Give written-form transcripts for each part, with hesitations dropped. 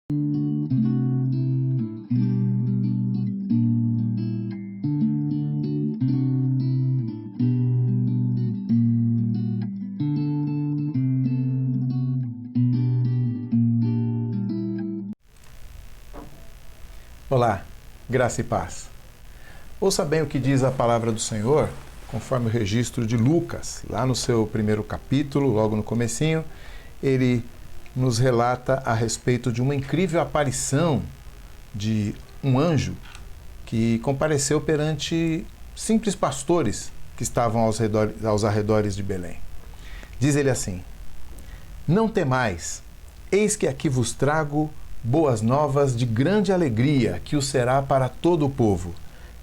Olá, graça e paz. Ouça bem o que diz a palavra do Senhor, conforme o registro de Lucas. Lá no seu primeiro capítulo, logo no comecinho, ele nos relata a respeito de uma incrível aparição de um anjo que compareceu perante simples pastores que estavam aos arredores de Belém. Diz ele assim: "Não temais, eis que aqui vos trago boas novas de grande alegria, que o será para todo o povo.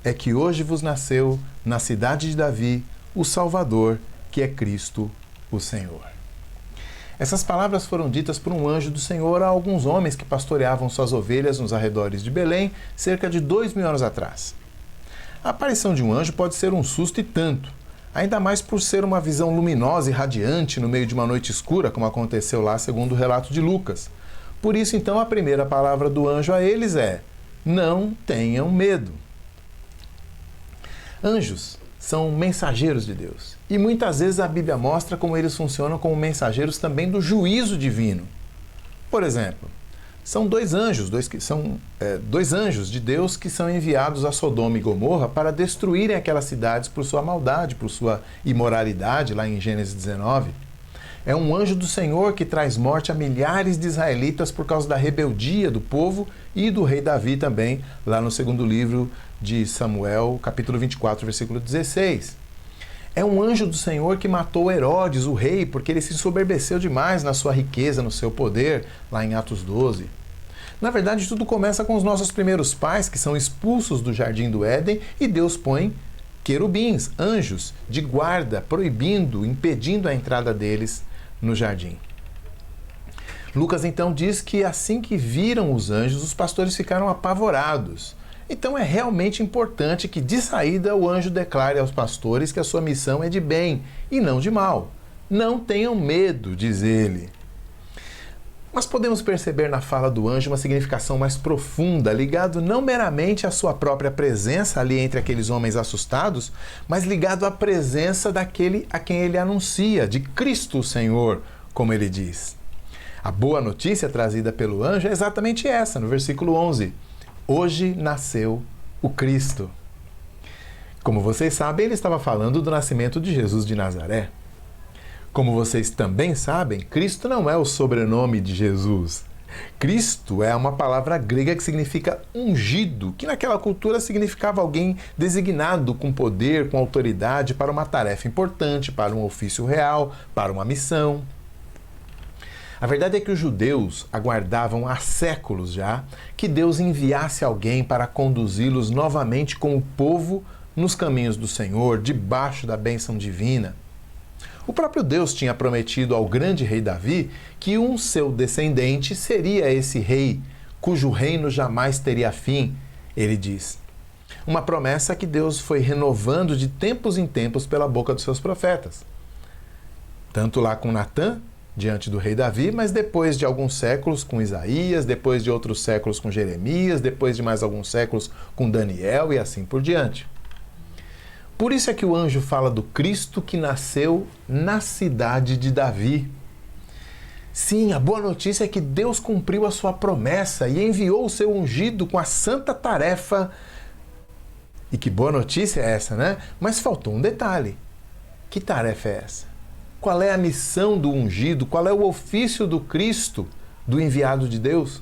É que hoje vos nasceu, na cidade de Davi, o Salvador, que é Cristo, o Senhor." Essas palavras foram ditas por um anjo do Senhor a alguns homens que pastoreavam suas ovelhas nos arredores de Belém, cerca de 2000 anos atrás. A aparição de um anjo pode ser um susto e tanto, ainda mais por ser uma visão luminosa e radiante no meio de uma noite escura, como aconteceu lá segundo o relato de Lucas. Por isso, então, a primeira palavra do anjo a eles é: não tenham medo. Anjos são mensageiros de Deus. E muitas vezes a Bíblia mostra como eles funcionam como mensageiros também do juízo divino. Por exemplo, são dois anjos de Deus que são enviados a Sodoma e Gomorra para destruírem aquelas cidades por sua maldade, por sua imoralidade, lá em Gênesis 19. É um anjo do Senhor que traz morte a milhares de israelitas por causa da rebeldia do povo e do rei Davi também, lá no segundo livro de Samuel, capítulo 24, versículo 16. É um anjo do Senhor que matou Herodes, o rei, porque ele se ensoberbeceu demais na sua riqueza, no seu poder, lá em Atos 12. Na verdade, tudo começa com os nossos primeiros pais, que são expulsos do jardim do Éden, e Deus põe querubins, anjos, de guarda, proibindo, impedindo a entrada deles no jardim. Lucas então diz que assim que viram os anjos, os pastores ficaram apavorados. Então é realmente importante que de saída o anjo declare aos pastores que a sua missão é de bem e não de mal. Não tenham medo, diz ele. Mas podemos perceber na fala do anjo uma significação mais profunda, ligado não meramente à sua própria presença ali entre aqueles homens assustados, mas ligado à presença daquele a quem ele anuncia, de Cristo o Senhor, como ele diz. A boa notícia trazida pelo anjo é exatamente essa, no versículo 11. Hoje nasceu o Cristo. Como vocês sabem, ele estava falando do nascimento de Jesus de Nazaré. Como vocês também sabem, Cristo não é o sobrenome de Jesus. Cristo é uma palavra grega que significa ungido, que naquela cultura significava alguém designado com poder, com autoridade para uma tarefa importante, para um ofício real, para uma missão. A verdade é que os judeus aguardavam há séculos já que Deus enviasse alguém para conduzi-los novamente com o povo nos caminhos do Senhor, debaixo da bênção divina. O próprio Deus tinha prometido ao grande rei Davi que um seu descendente seria esse rei, cujo reino jamais teria fim, ele diz. Uma promessa que Deus foi renovando de tempos em tempos pela boca dos seus profetas. Tanto lá com Natã, diante do rei Davi, mas depois de alguns séculos com Isaías, depois de outros séculos com Jeremias, depois de mais alguns séculos com Daniel e assim por diante. Por isso é que o anjo fala do Cristo que nasceu na cidade de Davi. Sim, a boa notícia é que Deus cumpriu a sua promessa e enviou o seu ungido com a santa tarefa. E que boa notícia é essa, né? Mas faltou um detalhe. Que tarefa é essa? Qual é a missão do ungido? Qual é o ofício do Cristo, do enviado de Deus?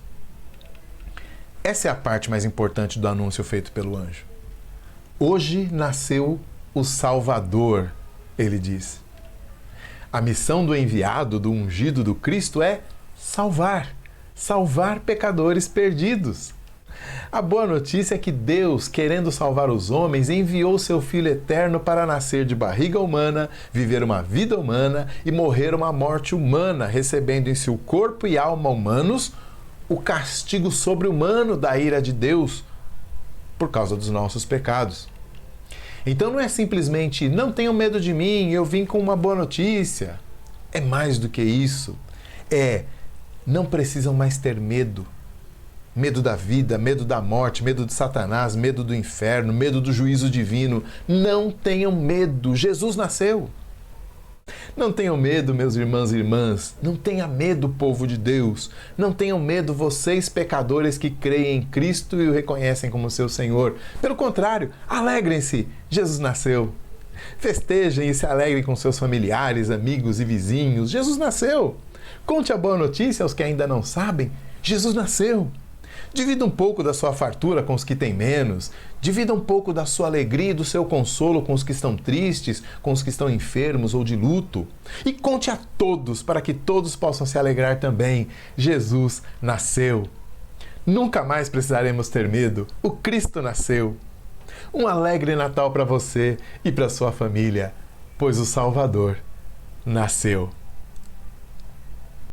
Essa é a parte mais importante do anúncio feito pelo anjo. Hoje nasceu o Salvador, ele diz. A missão do enviado, do ungido do Cristo é salvar pecadores perdidos. A boa notícia é que Deus, querendo salvar os homens, enviou seu Filho eterno para nascer de barriga humana, viver uma vida humana e morrer uma morte humana, recebendo em seu corpo e alma humanos o castigo sobre-humano da ira de Deus por causa dos nossos pecados. Então não é simplesmente, não tenham medo de mim, eu vim com uma boa notícia. É mais do que isso. Não precisam mais ter medo. Medo da vida, medo da morte, medo de Satanás, medo do inferno, medo do juízo divino. Não tenham medo, Jesus nasceu. Não tenham medo, meus irmãos e irmãs. Não tenha medo, povo de Deus. Não tenham medo, vocês pecadores que creem em Cristo e o reconhecem como seu Senhor. Pelo contrário, alegrem-se, Jesus nasceu. Festejem e se alegrem com seus familiares, amigos e vizinhos. Jesus nasceu. Conte a boa notícia aos que ainda não sabem. Jesus nasceu. Divida um pouco da sua fartura com os que têm menos. Divida um pouco da sua alegria e do seu consolo com os que estão tristes, com os que estão enfermos ou de luto. E conte a todos, para que todos possam se alegrar também. Jesus nasceu. Nunca mais precisaremos ter medo. O Cristo nasceu. Um alegre Natal para você e para sua família, pois o Salvador nasceu.